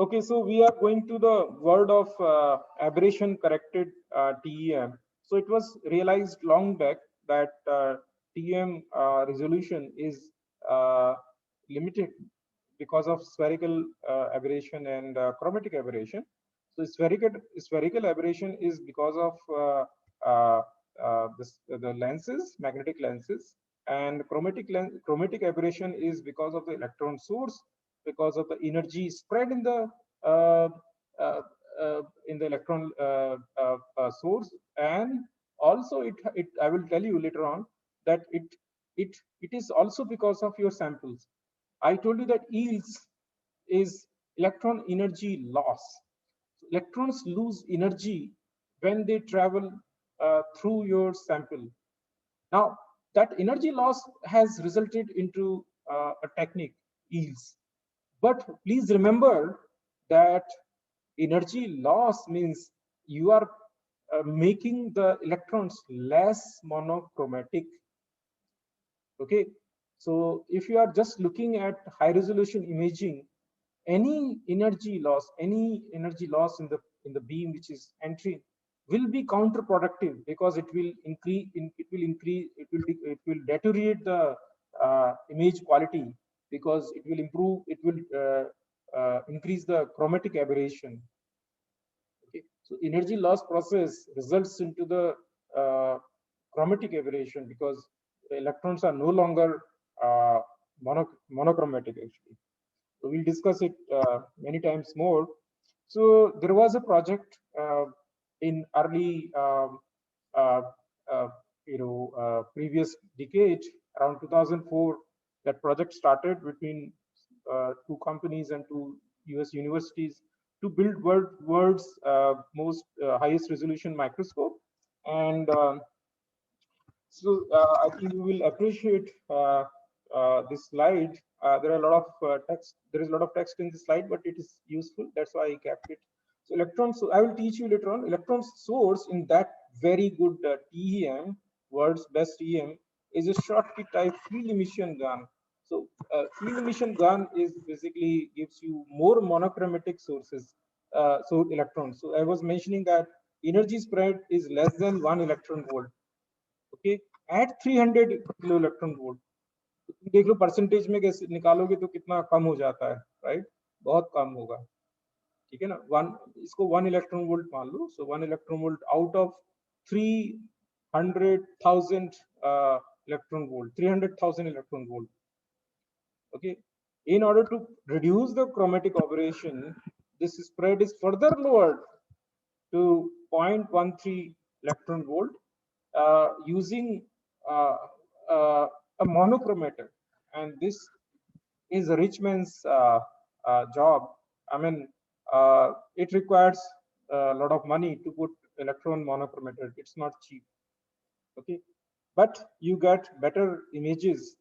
Okay, so we are going to the word of aberration corrected TEM. So it was realized long back that TEM resolution is limited because of spherical aberration and chromatic aberration. So spherical aberration is because of the lenses, magnetic lenses, and chromatic aberration is because of the electron source, because of the energy spread uh, uh, in the electron source, and also it I will tell you later on that it is also because of your samples. I told you that yields is electron energy loss. Electrons lose energy when they travel through your sample. Now, that energy loss has resulted into a technique, yields. But please remember that energy loss means you are making the electrons less monochromatic. Okay, so if you are just looking at high resolution imaging, any energy loss in the beam which is entering will be counterproductive, because it will deteriorate the image quality, because it will increase the chromatic aberration. Okay, so energy loss process results into the uh, chromatic aberration, because the electrons are no longer uh, monochromatic actually. So we'll discuss it many times more. So there was a project in early, uh, uh, previous decade, around 2004. That project started between two companies and two US universities to build world's most highest resolution microscope. And so I think you will appreciate this slide. There are a lot of text. There is a lot of text in this slide, but it is useful. That's why I kept it. So electrons. So I will teach you later on. Electron source in that very good TEM, world's best TEM, is a Schottky type field emission gun. So field emission gun is basically gives you more monochromatic sources. So electrons. So I was mentioning that energy spread is less than 1 electron volt. Okay at 300 kilo electron volt. तुम देख लो percentage में कैसे निकालोगे तो कितना कम हो जाता है, राइट? बहुत कम होगा, ठीक है ना। वन इसको 1 इलेक्ट्रॉन वोल्ट मान लो। सो 1 electron volt out of 300,000 electron volt, 300,000 electron volt. Okay, in order to reduce the chromatic aberration, this spread is further lowered to 0.13 electron volt using uh, a monochromator, and this is a rich man's job. I mean, it requires a lot of money to put electron monochromator. It's not cheap. Okay, but you get better images,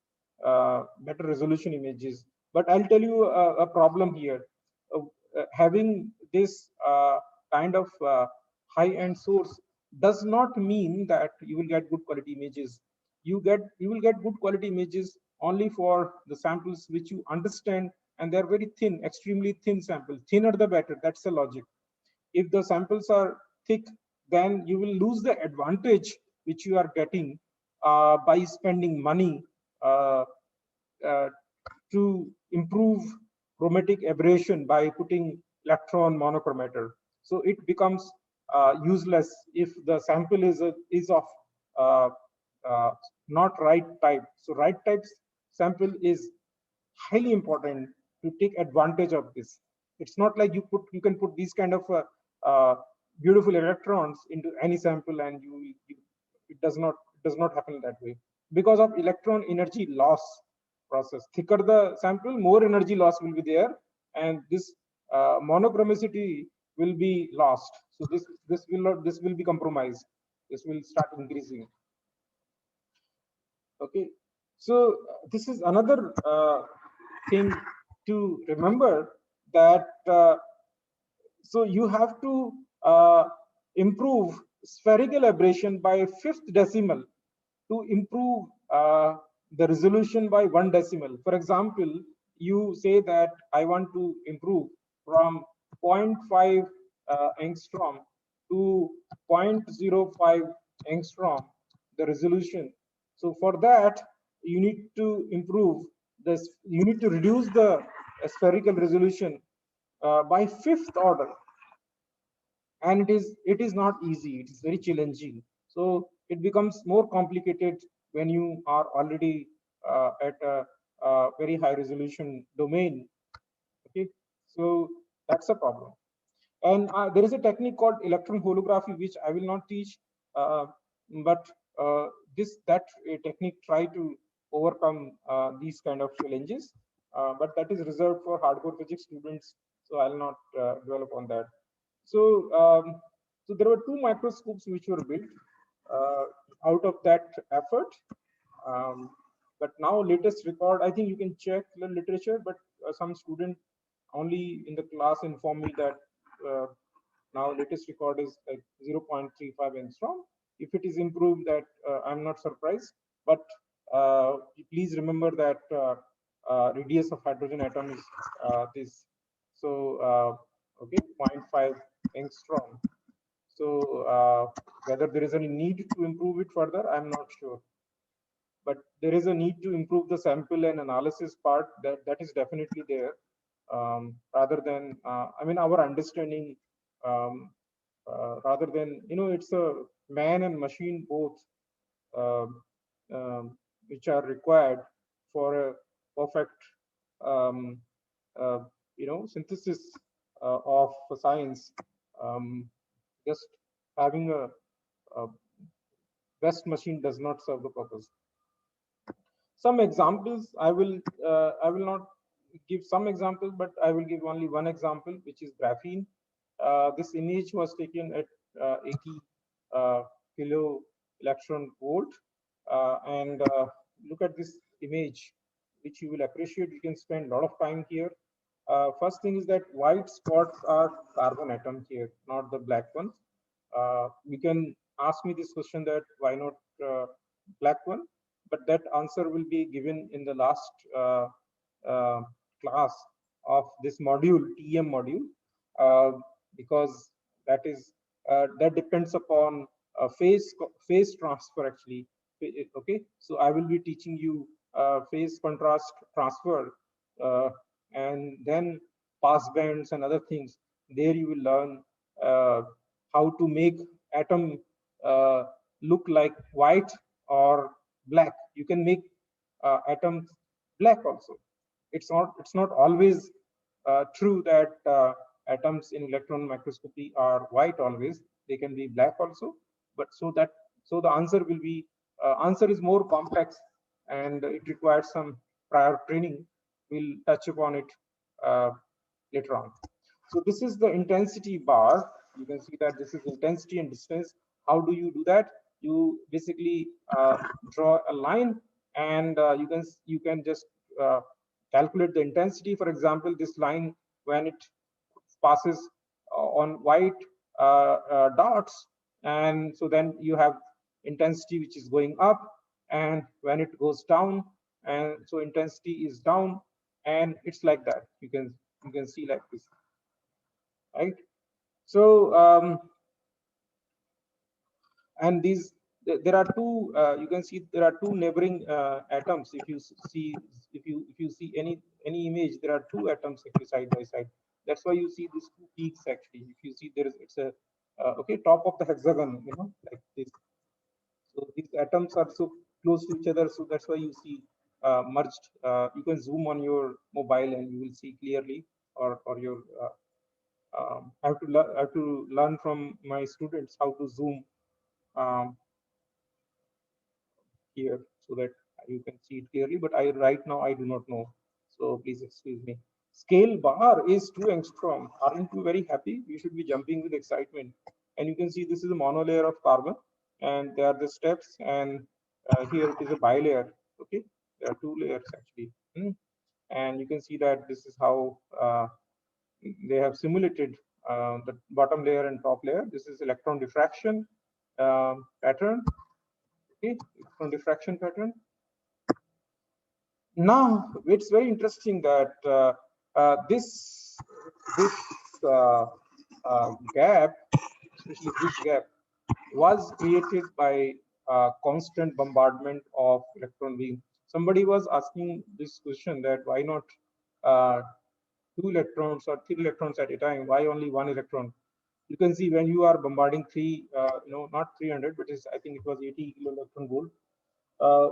better resolution images. But I'll tell you a problem here. Having this kind of high-end source does not mean that you will get good quality images. You will get good quality images only for the samples which you understand, and they're very thin, extremely thin samples. Thinner the better. That's the logic. If the samples are thick, then you will lose the advantage which you are getting by spending money uh, uh, to improve chromatic aberration by putting electron monochromator. So it becomes useless if the sample is of uh, uh, not right type. So right type sample is highly important to take advantage of this. It's not like you can put these kind of beautiful electrons into any sample and it does not happen that way, because of electron energy loss process. Thicker the sample, more energy loss will be there, and this monochromicity will be lost. So this will be compromised. This will start increasing. Okay, so this is another thing to remember, that so you have to improve spherical aberration by fifth decimal to improve the resolution by 1 decimal. For example, you say that I want to improve from 0.5 angstrom to 0.05 angstrom, the resolution. So for that, you need to improve this, you need to reduce the spherical resolution by 5th order, and it is not easy, it is very challenging. So it becomes more complicated when you are already at a very high resolution domain. Okay, so that's a problem. And there is a technique called electron holography, which I will not teach, but that technique try to overcome these kind of challenges, but that is reserved for hardcore physics students, so I'll not develop on that. So so there were 2 microscopes which were built out of that effort. But now latest record, I think you can check the literature, but some student only in the class informed me that now latest record is like 0.35 angstrom. If it is improved, that I'm not surprised, but please remember that radius of hydrogen atom is this. So okay, 0.5 angstrom. So whether there is any need to improve it further, I'm not sure, but there is a need to improve the sample and analysis part, that is definitely there. Rather than I mean, our understanding, rather than, you know, it's a man and machine both, um, which are required for a perfect um, uh, you know, synthesis of science. um, just having a best machine does not serve the purpose. Some examples, I will not give some examples, but I will give only one example, which is graphene. This image was taken at 80 kilo electron volt, and look at this image, which you will appreciate. You can spend a lot of time here. First thing is that white spots are carbon atoms here, not the black ones. You can ask me this question, that why not black one, but that answer will be given in the last uh, class of this module, TM module, because that is that depends upon phase transfer actually. Okay, so I will be teaching you phase contrast transfer, uh, and then pass bands and other things. There you will learn uh, how to make atom uh, look like white or black. You can make atoms black also. It's not always true that atoms in electron microscopy are white always. They can be black also. But so the answer will be answer is more complex, and it requires some prior training. We'll touch upon it uh, later on. So this is the intensity bar. You can see that this is intensity and distance. How do you do that? You basically draw a line, and you can just calculate the intensity. For example, this line, when it passes on white dots, and so then you have intensity which is going up, and when it goes down, and so intensity is down, and it's like that. You can see like this, right? So and these, there are two, you can see there are two neighboring atoms. If you see, if you see any image, there are two atoms actually side by side. That's why you see these two peaks actually. If you see, there is, it's a okay, top of the hexagon, you know, like this. So these atoms are so close to each other, so that's why you see merged. You can zoom on your mobile and you will see clearly, or your I have to learn from my students how to zoom um, here, so that you can see it clearly. But I right now I do not know, so please excuse me. Scale bar is 2 angstrom. Aren't you very happy? You should be jumping with excitement. And you can see this is a monolayer of carbon, and there are the steps, and here it is a bilayer. Okay, there are 2 layers actually. And you can see that this is how they have simulated the bottom layer and top layer. This is electron diffraction pattern. Okay, electron diffraction pattern. Now it's very interesting that this this gap, especially this gap, was created by constant bombardment of electron beam. Somebody was asking this question that why not uh, 2 electrons or 3 electrons at a time? Why only 1 electron? You can see when you are bombarding not 300, but I think it was 80 kilo electron volt.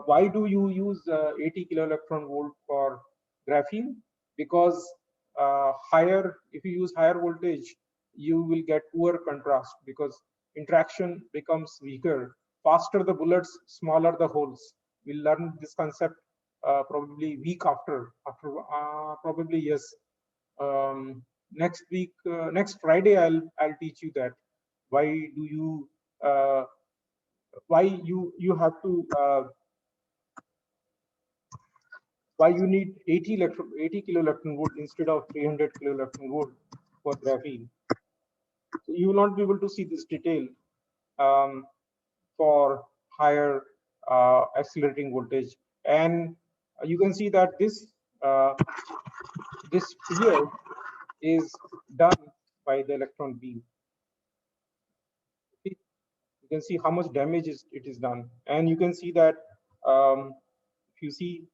Why do you use 80 kilo electron volt for graphene? Because if you use higher voltage, you will get poor contrast because interaction becomes weaker. Faster the bullets, smaller the holes. We'll learn this concept probably week after probably yes. Next week, next Friday, I'll teach you that. Why do you why you have to why you need 80 kilo electron volt instead of 300 kilo electron volt for graphene. So you will not be able to see this detail for higher accelerating voltage, and you can see that this here is done by the electron beam. Okay? You can see how much damage it is done, and you can see that if you see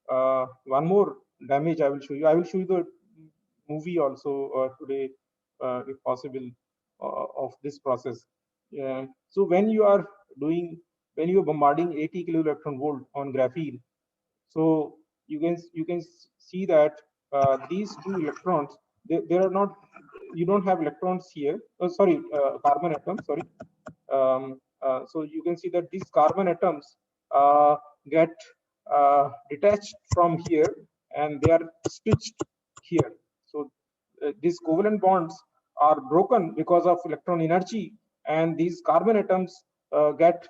one more damage I will show you. I will show you the movie also today, if possible, of this process. So when you are bombarding 80 kilo electron volt on graphene, so you can see that these 2 electrons, they are not, you don't have electrons here. Oh, sorry, carbon atoms. Sorry. So you can see that these carbon atoms get detached from here and they are stitched here. So these covalent bonds are broken because of electron energy, and these carbon atoms get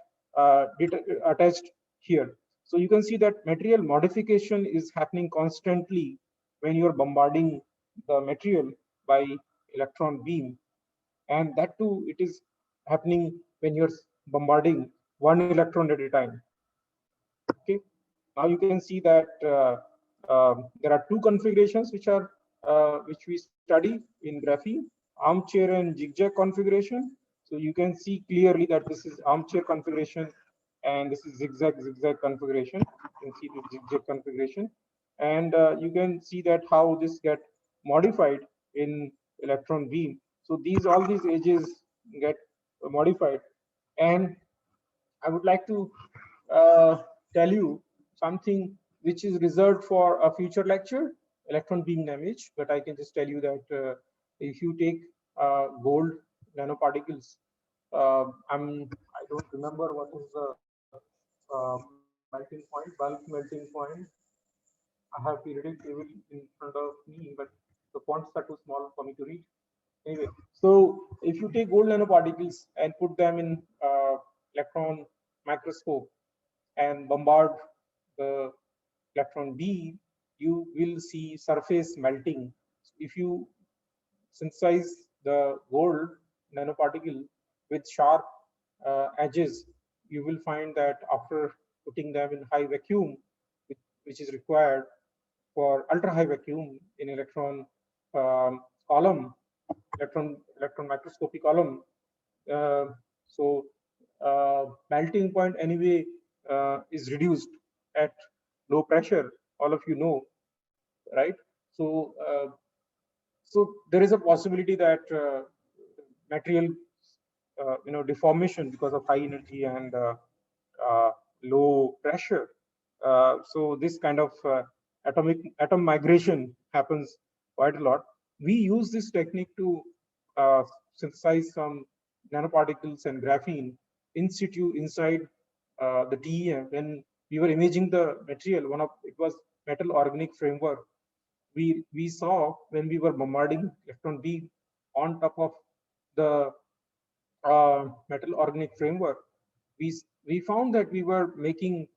attached here. So you can see that material modification is happening constantly when you are bombarding the material by electron beam, and that too it is happening when you're bombarding 1 electron at a time. Okay, now you can see that there are 2 configurations which we study in graphene: armchair and zigzag configuration. So you can see clearly that this is armchair configuration and this is zigzag configuration. You can see the zigzag configuration, and you can see that how this get modified in electron beam. So all these edges get modified, and I would like to tell you something which is reserved for a future lecture, electron beam damage. But I can just tell you that if you take gold nanoparticles, I don't remember what is the melting point, bulk melting point. I have periodic table in front of me, but the fonts are too small for me to read. Anyway, so if you take gold nanoparticles and put them in electron microscope and bombard the electron beam, you will see surface melting. If you synthesize the gold nanoparticle with sharp edges, you will find that after putting them in high vacuum, which is required for ultra high vacuum in electron column, electron microscopy column. Uh, so melting point anyway is reduced at low pressure. All of you know, right? So so there is a possibility that material deformation because of high energy and uh, low pressure. So this kind of atom migration happens quite a lot. We use this technique to synthesize some nanoparticles and graphene in situ inside the DEM. When we were imaging the material, it was metal organic framework. We saw when we were bombarding electron beam on top of the metal organic framework, we found that we were breaking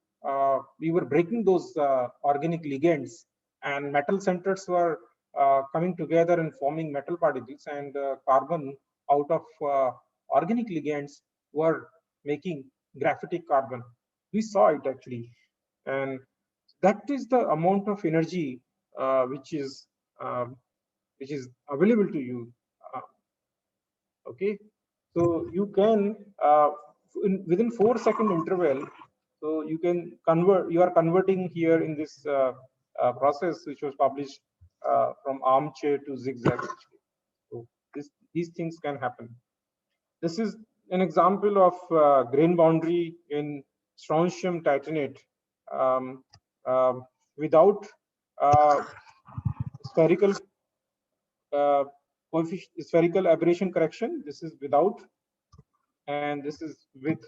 those organic ligands, and metal centers were coming together and forming metal particles, and carbon out of organic ligands were making graphitic carbon. We saw it actually, and that is the amount of energy which is which is available to you. Okay, so you can within 4-second interval, so you can convert. You are converting here in this process, which was published from armchair to zigzag. So these things can happen. This is an example of grain boundary in strontium titanate um, without uh, spherical spherical aberration correction. This is without, and this is with.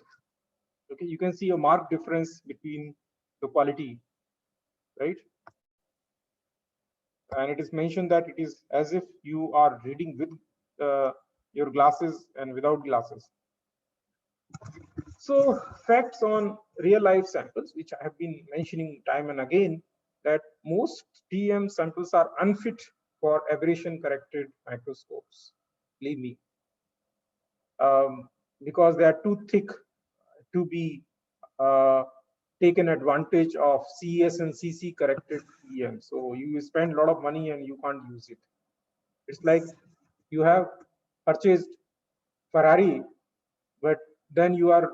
Okay, you can see a marked difference between the quality, right? And it is mentioned that it is as if you are reading with your glasses and without glasses. So facts on real life samples, which I have been mentioning time and again, that most TEM samples are unfit for aberration corrected microscopes. Believe me, because they are too thick to be uh, taken advantage of CES and CC corrected TEM. So you spend a lot of money and you can't use it. It's like you have purchased Ferrari, but then you are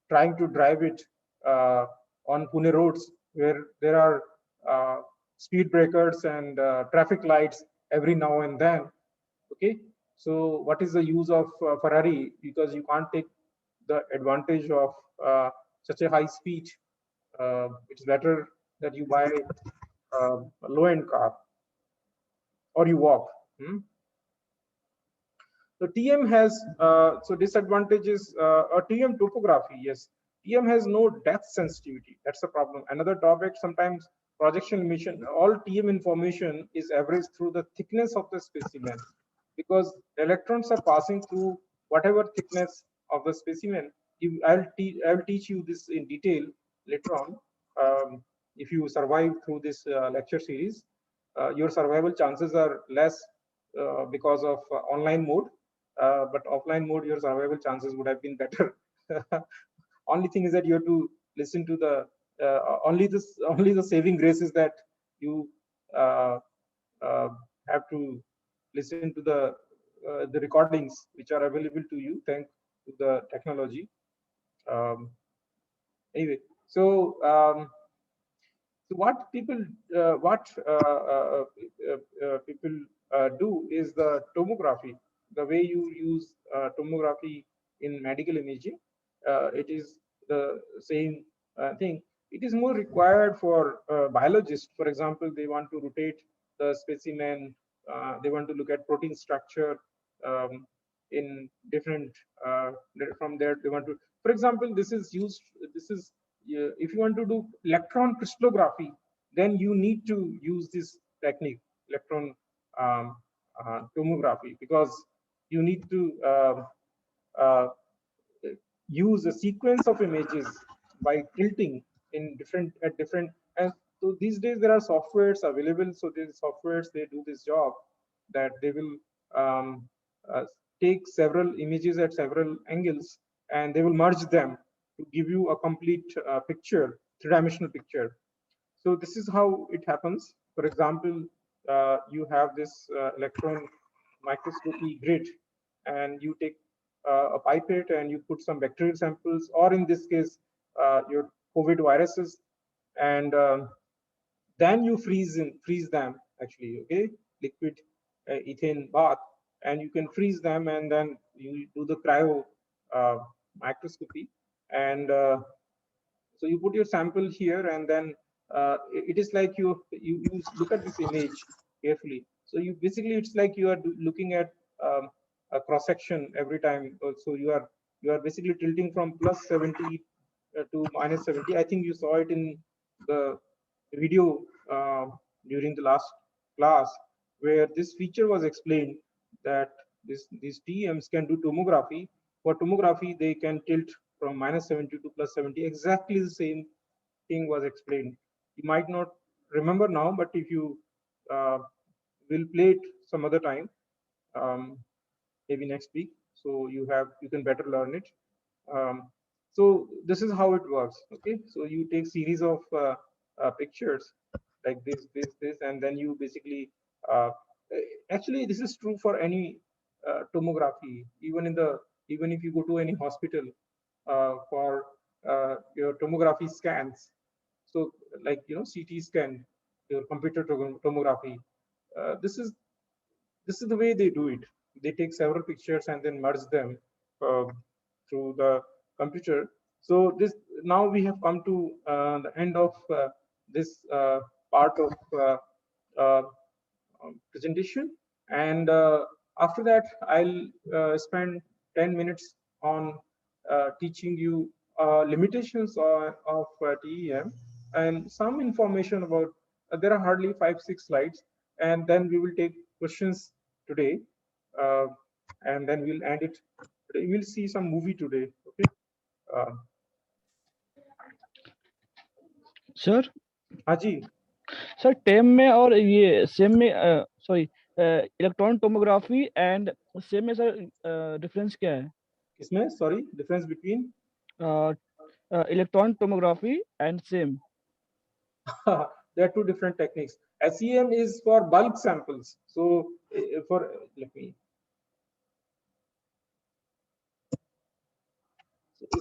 trying to drive it on Pune roads where there are speed breakers and traffic lights every now and then. Okay, so what is the use of Ferrari, because you can't take the advantage of such a high speed. It's better that you buy a low end car or you walk. So TM has so disadvantages. TM topography, yes. TM has no depth sensitivity. That's the problem. Another topic, sometimes projection emission. All TM information is averaged through the thickness of the specimen, because electrons are passing through whatever thickness of the specimen. I'll teach you this in detail later on. If you survive through this lecture series, your survival chances are less because of online mode, but offline mode, your survival chances would have been better. Only thing is that you have to listen to the only the saving grace is that you uh, uh, have to listen to the recordings which are available to you thanks to the technology. Um, anyway, so what people people do is the tomography. The way you use tomography in medical imaging, it is the same thing. It is more required for biologists. For example, they want to rotate the specimen. They want to look at protein structure in different. From there, they want to. For example, this is used. This is if you want to do electron crystallography, then you need to use this technique, electron um, tomography, because you need to uh, use a sequence of images by tilting in different. And so these days there are softwares available. So these softwares, they do this job that they will um, uh, take several images at several angles and they will merge them to give you a complete picture, three-dimensional picture. So this is how it happens. For example, you have this electron microscopy grid, and you take a pipette and you put some bacterial samples, or in this case, your COVID viruses, and then you freeze them actually. Okay, liquid ethane bath, and you can freeze them, and then you do the cryo uh, microscopy, and so you put your sample here, and then it is like you look at this image carefully. So you basically, it's like you are looking at a cross section every time. So you are basically tilting from plus 70 to minus 70. I think you saw it in the video uh, during the last class, where this feature was explained, that these TMs can do tomography. For tomography, they can tilt from minus 70 to plus 70. Exactly the same thing was explained. You might not remember now, but if you uh, will play it some other time, um, maybe next week, so you can better learn it. So this is how it works. Okay, so you take series of pictures like this, and then you basically uh, Actually, this is true for any tomography. Even if you go to any hospital for your tomography scans, so like CT scan, your computer tomography. This is the way they do it. They take several pictures and then merge them uh, through the computer. So this now we have come to the end of this part of uh, presentation, and after that I'll spend 10 minutes on teaching you limitations of TEM and some information about there are hardly 5-6 slides, and then we will take questions today, uh, and then we'll end it today. We'll see some movie today. Okay. Sir Haji, sir TEM में और ये SEM में sorry electron tomography and SEM में sir difference क्या है इसमें sorry, difference between electron tomography and SEM there are two different techniques. SEM is for bulk samples. So for let me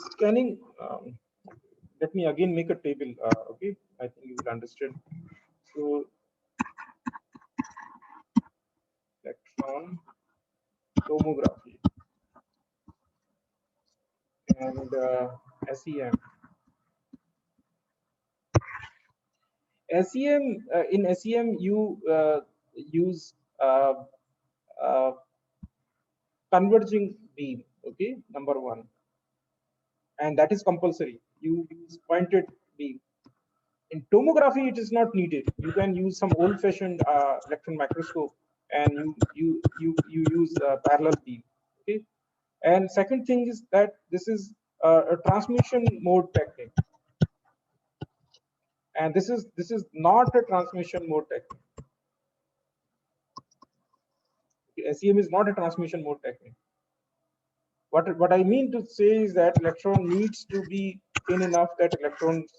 scanning. Let me again make a table. Okay, I think you will understand. So electron tomography and SEM. SEM in SEM you use converging beam. Okay, number one, and that is compulsory. You use pointed beam. In tomography, it is not needed. You can use some old-fashioned electron microscope, and you use parallel beam. Okay. And second thing is that this is a transmission mode technique, and this is not a transmission mode technique. SEM is not a transmission mode technique. What I mean to say is that electron needs to be thin enough that electrons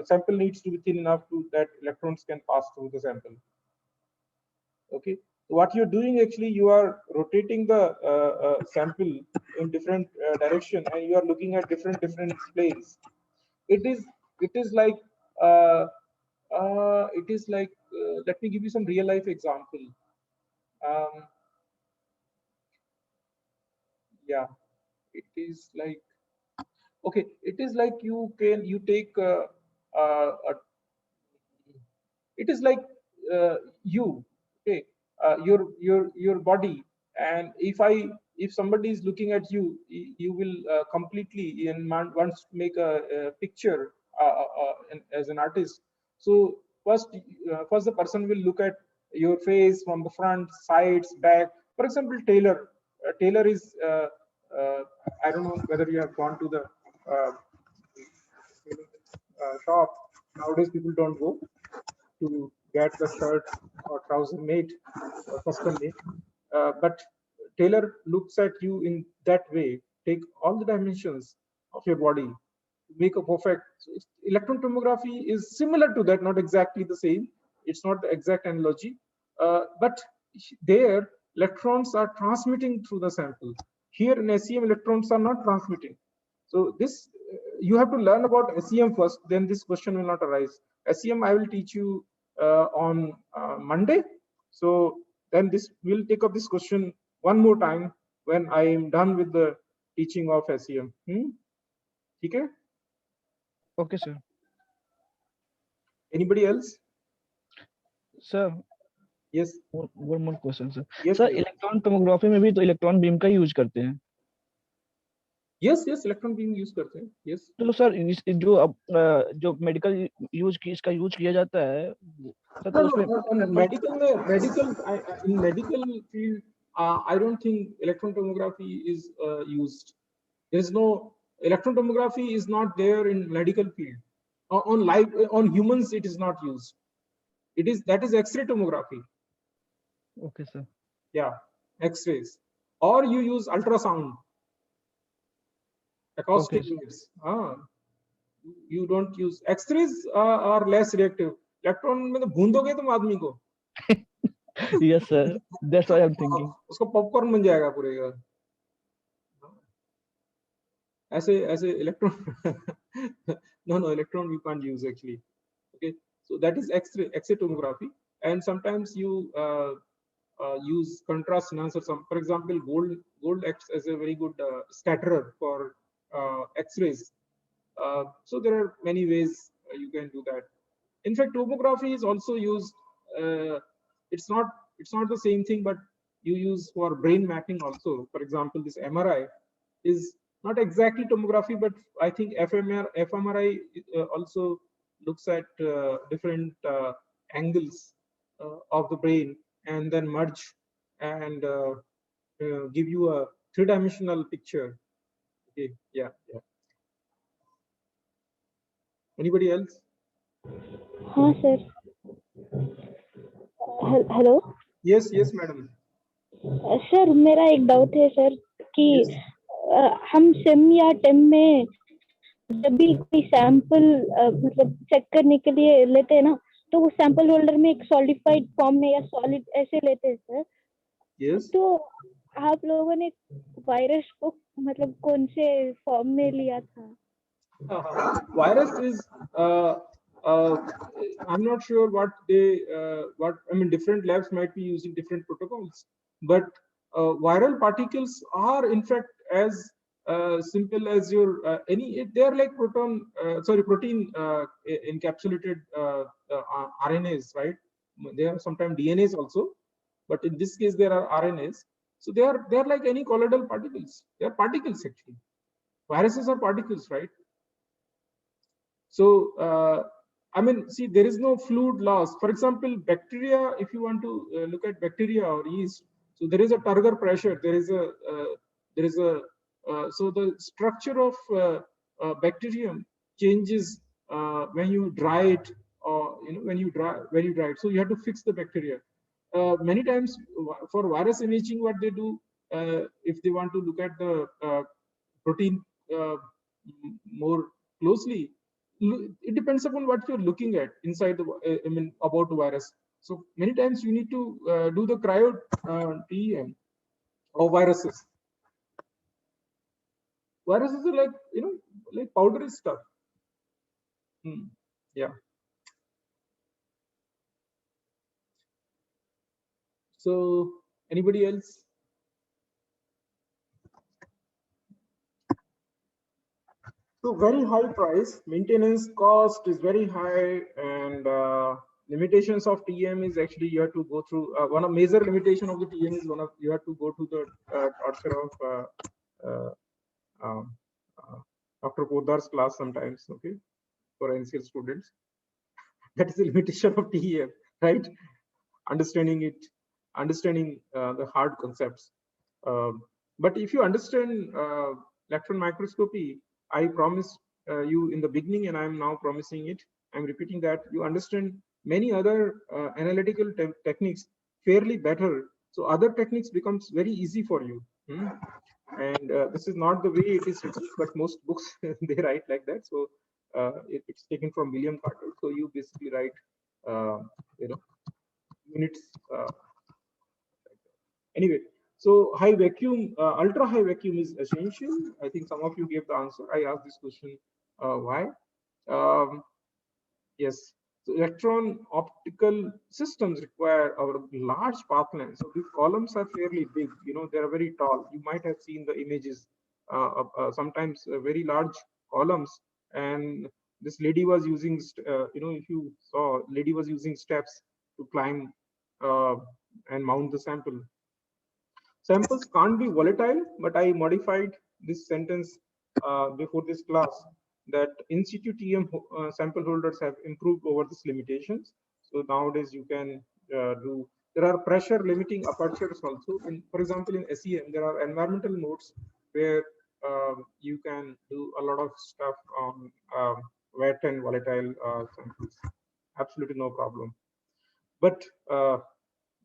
sample needs to be thin enough to that electrons can pass through the sample. Okay, what you're doing actually, you are rotating the sample in different direction, and you are looking at different planes. It is like let me give you some real life example. Yeah, it is like, okay, it is like you take it is like you, okay, your body, and if somebody is looking at you, you will completely and wants to make a picture as an artist. So first the person will look at your face from the front, sides, back. For example, Taylor is I don't know whether you have gone to the shop. Nowadays people don't go to get the shirt or trouser made or custom made. But tailor looks at you in that way, take all the dimensions of your body, make a perfect. So electron tomography is similar to that, not exactly the same. It's not the exact analogy, but there electrons are transmitting through the sample. Here in SEM, electrons are not transmitting. So this you have to learn about SEM first, then this question will not arise. SEM I will teach you on Monday. So then this will take up this question one more time when I am done with the teaching of SEM. Okay? Okay sir Anybody else? Sir Yes. One more question sir Yes. Sir Yes. Electron tomography में भी तो electron beam का use करते हैं Yes. Yes. Electron beam use करते हैं. Yes. तो sir जो अब जो मेडिकल यूज की इसका यूज किया जाता है सर तो No, उसमें no, on in medical field, I don't think electron tomography is used. There is no electron tomography is not there in medical field. On humans, it is not used. That is X-ray tomography. Okay sir Yeah, X-rays, or you use ultrasound, acoustic Okay. waves. You don't use X-rays are less reactive. Electron में तो भून दोगे तुम आदमी को Yes, sir. That's what I'm thinking. उसको popcorn बन जाएगा पूरे का. ऐसे electron no electron you can't use actually. Okay, so that is X-ray tomography, and sometimes you use contrast enhancer. For example, gold acts as a very good scatterer for X-rays. So there are many ways you can do that. In fact, tomography is also used. It's not the same thing, but you use for brain mapping also. For example, this MRI is not exactly tomography, but I think fMRI also looks at different angles of the brain and then merge and give you a three-dimensional picture. Okay, yeah. Anybody else? हाँ sir. Hello Yes, madam. Sir, मेरा एक doubt है sir कि Yes. हम SIM या टेम में जब भी कोई सैंपल मतलब चेक करने के लिए लेते हैं ना, तो वो सैंपल होल्डर में एक सॉलिडिफाइड फॉर्म में या सॉलिड ऐसे लेते हैं सर. Yes. तो आप लोगों ने वायरस को मतलब कौन से फॉर्म में लिया था? Virus is I'm not sure what I mean, different labs might be using different protocols, but viral particles are in fact as simple as your they are like protein encapsulated RNAs, right? They are sometimes DNAs also, but in this case there are RNAs. So they are like any colloidal particles. They are particles actually. Viruses are particles, right? So, I mean, see, there is no fluid loss. For example, bacteria, if you want to look at bacteria or yeast, so there is a turgor pressure. So the structure of bacterium changes when you dry it, or when you dry it. So you have to fix the bacteria. Many times for virus imaging, what they do, if they want to look at the protein more closely, it depends upon what you're looking at inside the about the virus. So many times you need to do the cryo TEM or viruses. Viruses are like like powdery stuff. Yeah. So anybody else? So very high price, maintenance cost is very high, and limitations of TM is actually you have to go through one of major limitation of the TM is you have to go to the torture of Dr. Podar's class sometimes, okay, for NCL students. That is the limitation of TEM, right? Understanding the hard concepts. But if you understand electron microscopy, I promised you in the beginning, and I'm now promising it. I'm repeating that you understand many other analytical techniques fairly better. So other techniques becomes very easy for you. And this is not the way it is written, but most books they write like that. So it's taken from William Carter. So you basically write, units. Anyway, so high vacuum, ultra high vacuum is essential. I think some of you gave the answer. I asked this question, why? Yes. So electron optical systems require a large path length. So these columns are fairly big. They are very tall. You might have seen the images. Sometimes very large columns, and this lady was using, if you saw, lady was using steps to climb and mount the sample. Samples can't be volatile, but I modified this sentence before this class, that in situ TM sample holders have improved over these limitations. So nowadays you can there are pressure limiting apertures also. For example, in SEM, there are environmental modes where you can do a lot of stuff on wet and volatile samples. Absolutely no problem. But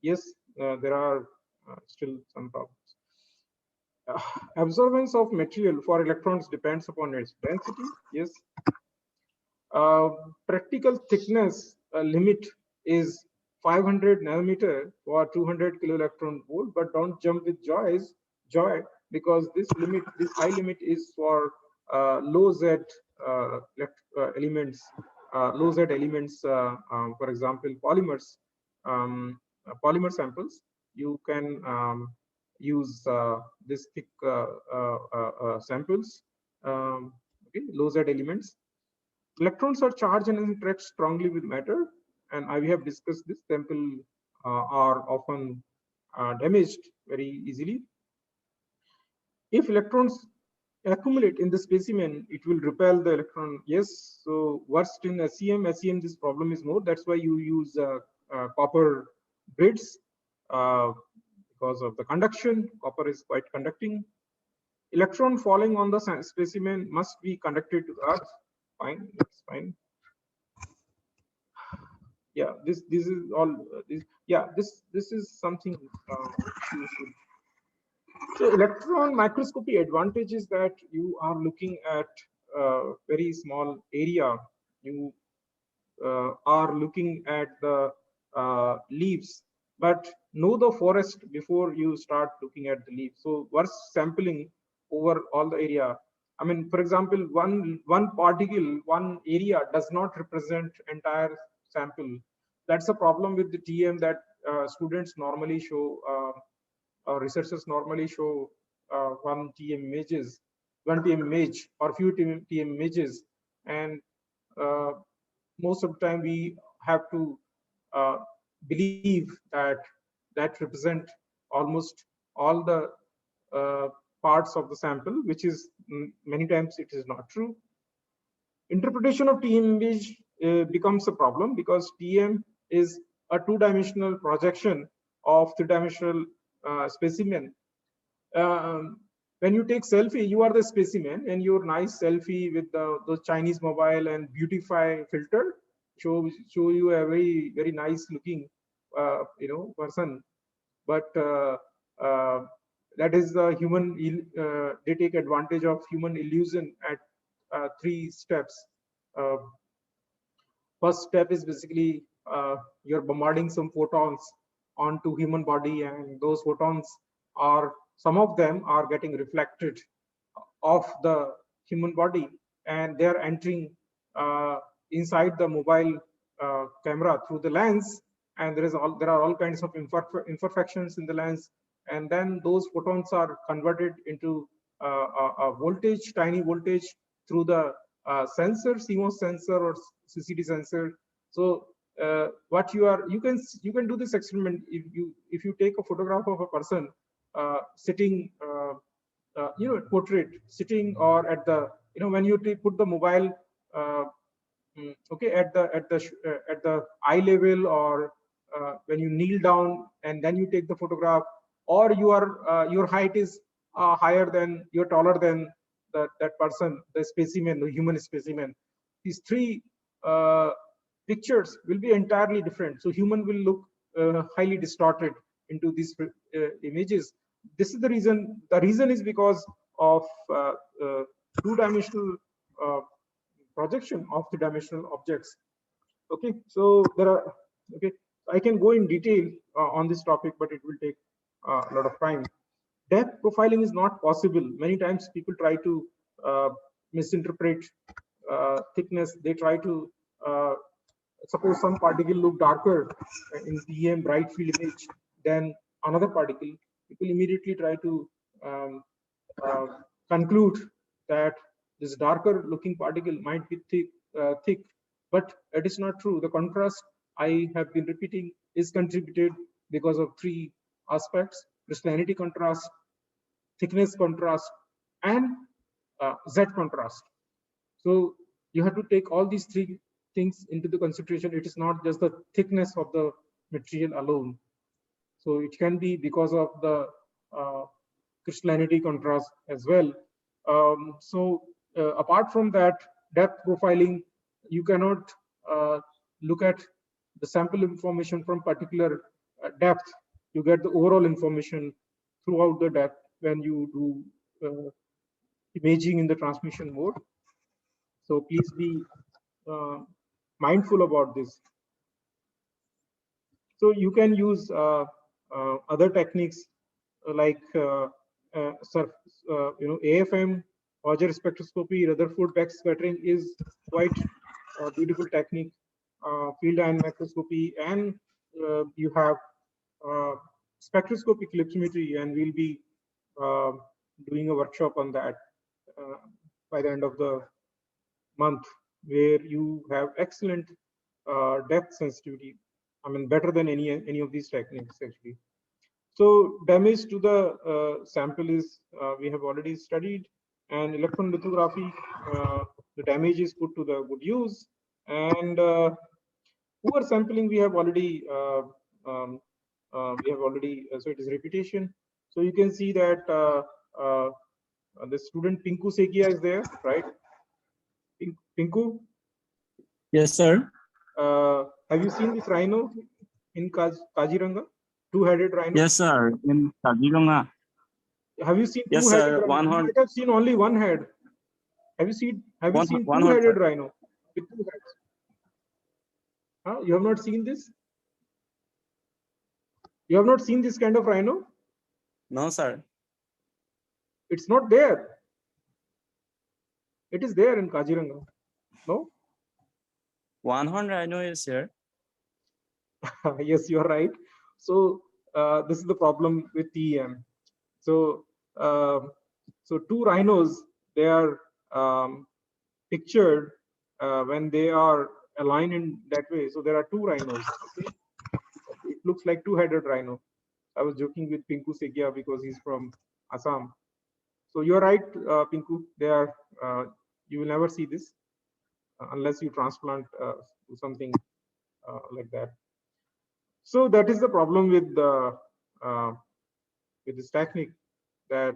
yes, there are still some problems. Absorbance of material for electrons depends upon its density. Yes. Practical thickness limit is 500 nanometer for 200 kilo electron volt, but don't jump with joy, because this high limit is for low Z elements, for example, polymers, polymer samples. You can use this thick samples, okay, low Z elements. Electrons are charged and interact strongly with matter, and we have discussed this. Sample are often damaged very easily. If electrons accumulate in the specimen, it will repel the electron. Yes, so worst in SEM, this problem is more. That's why you use copper grids because of the conduction. Copper is quite conducting. Electron falling on the specimen must be conducted to Earth. Fine, that's fine. Yeah, this is all. This is something. So electron microscopy advantage is that you are looking at a very small area. You are looking at the leaves, but know the forest before you start looking at the leaves. So worst sampling over all the area. I mean, for example, one particle, one area does not represent entire sample. That's a problem with the TM that students normally show. Researchers normally show one TM image or few TM images, and most of the time we have to believe that represent almost all the parts of the sample, which is many times it is not true. Interpretation of TM image becomes a problem because TM is a two-dimensional projection of three-dimensional specimen. When you take selfie, you are the specimen, and your nice selfie with the Chinese mobile and beautify filter show you a very nice looking person, but that is the human. They take advantage of human illusion at 3 steps. First step is basically you're bombarding some photons onto human body, and those photons are, some of them are getting reflected off the human body, and they're entering inside the mobile camera through the lens, and there are all kinds of imperfections in the lens, and then those photons are converted into a voltage, tiny voltage, through the sensor, CMOS sensor or CCD sensor. So what you can do this experiment if you take a photograph of a person sitting, portrait sitting, or at the, when you put the mobile okay, at the eye level, or when you kneel down and then you take the photograph, or your height is higher than, you're taller than that person, the specimen, the human specimen. These three pictures will be entirely different. So human will look highly distorted into these images. This is the reason. The reason is because of two-dimensional projection of the dimensional objects. Okay, so there are, okay, I can go in detail on this topic, but it will take a lot of time. Depth profiling is not possible. Many times people try to misinterpret thickness. They try to suppose some particle look darker in TM bright field image than another particle. People immediately try to conclude that this darker looking particle might be thick, but it is not true. The contrast I have been repeating is contributed because of 3 aspects: crystallinity contrast, thickness contrast, and Z contrast. So you have to take all these 3 things into the consideration. It is not just the thickness of the material alone. So it can be because of the crystallinity contrast as well. Apart from that, depth profiling, you cannot look at the sample information from particular depth. You get the overall information throughout the depth when you do imaging in the transmission mode. So please be mindful about this. So you can use other techniques like AFM, Auger spectroscopy, Rutherford Beck scattering is quite a beautiful technique. Field ion microscopy, and you have spectroscopic ellipsometry, and we'll be doing a workshop on that by the end of the month, where you have excellent depth sensitivity. I mean, better than any of these techniques actually. So damage to the sample is we have already studied, and electron lithography, the damage is put to the good use, and poor sampling we have already so it is repetition. So you can see that the student Pinku Sekia is there, right? Pinku, Yes, sir. have you seen this rhino in Kaziranga? Two-headed rhino? Yes, sir. In Kaziranga. Have you seen Yes, two-headed sir. rhino? One You horn. might have seen only one head. Have you seen One horn, two-headed sir. rhino with two heads? Huh? You have not seen this? You have not seen this kind of rhino? No, sir. It's not there. It is there in Kaziranga. No? One horn rhino is here. Yes, you are right. So this is the problem with TEM. So so two rhinos, they are pictured when they are aligned in that way. So there are two rhinos. Okay? It looks like two-headed rhino. I was joking with Pinku Sekia because he's from Assam. So you're right, Pinku. They are. You will never see this unless you transplant something like that. So that is the problem with this technique, that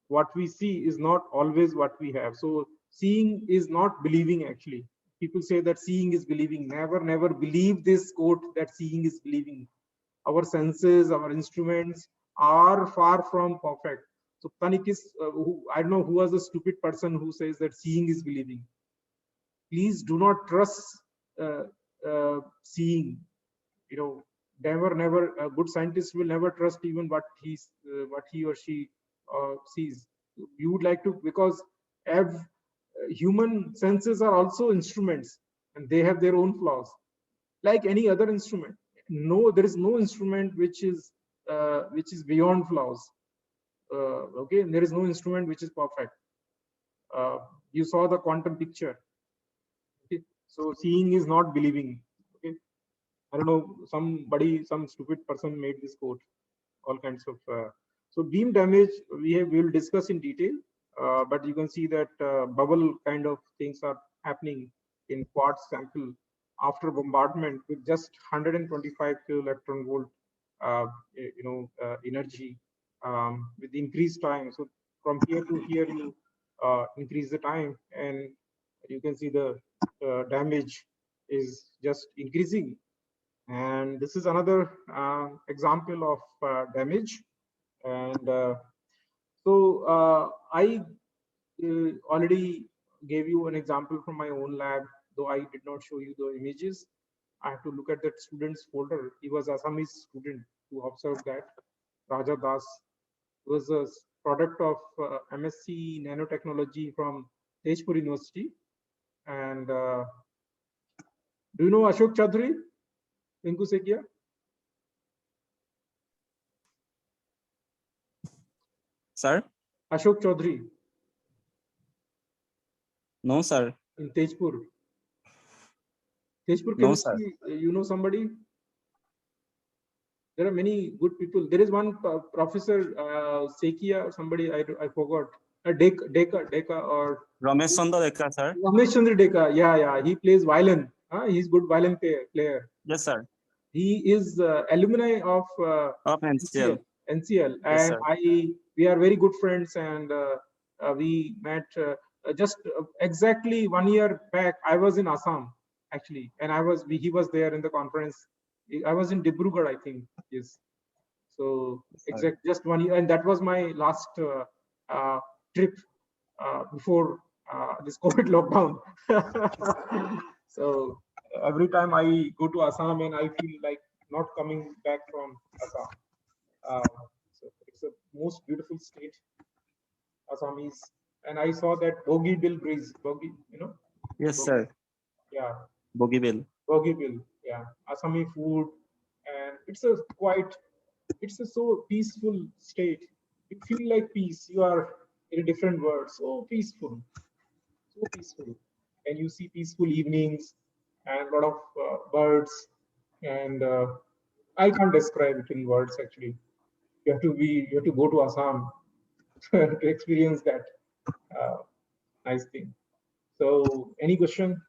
what we see is not always what we have. So seeing is not believing actually. People say that seeing is believing. Never believe this quote that seeing is believing. Our senses, our instruments are far from perfect. So Panikis, I don't know who was the stupid person who says that seeing is believing. Please do not trust seeing. You know, never a good scientist will never trust even what he or she sees. You would like to, because human senses are also instruments, and they have their own flaws like any other instrument. No, there is no instrument which is beyond flaws. Okay, there is no instrument which is perfect. You saw the quantum picture. Okay, so seeing is not believing. Okay, I don't know, some stupid person made this quote. All kinds of so beam damage we will discuss in detail, but you can see that bubble kind of things are happening in quartz sample after bombardment with just 125 kilo electron volt energy with increased time. So from here to here you increase the time, and you can see the damage is just increasing. And this is another example of damage. And so I already gave you an example from my own lab, though I did not show you the images. I have to look at that student's folder. He was Assamese student who observed that. Raja Das was a product of MSc nanotechnology from Tezpur University. And do you know Ashok Chaudhary? Pinku Sekia? Sir? Ashok Chaudhary No, sir. in Tezpur. Tezpur No, chemistry, you know somebody? There are many good people. There is one professor, Sekia, somebody I forgot. Deka or Ramesh Chandra Dekka, sir. Ramesh Chandra Deka. Yeah. He plays violin. He's good violin player. Yes, sir. He is alumni of Of NCL. NCL, Yes, and sir. we are very good friends, and we met just exactly 1 year back. I was in Assam actually, and he was there in the conference. I was in Dibrugarh, I think. Yes. So just 1 year, and that was my last trip before this COVID lockdown. So every time I go to Assam, and I feel like not coming back from Assam. So it's a most beautiful state, Assamese. And I saw that Bogeybill Bridge, Yes, sir. yeah, Bogeybill. Bogeybill, yeah, Assami food, and it's a so peaceful state. You feel like peace. You are in a different world. So peaceful, and you see peaceful evenings and a lot of birds. And I can't describe it in words. Actually, you have to go to Assam to experience that nice thing. So, any question?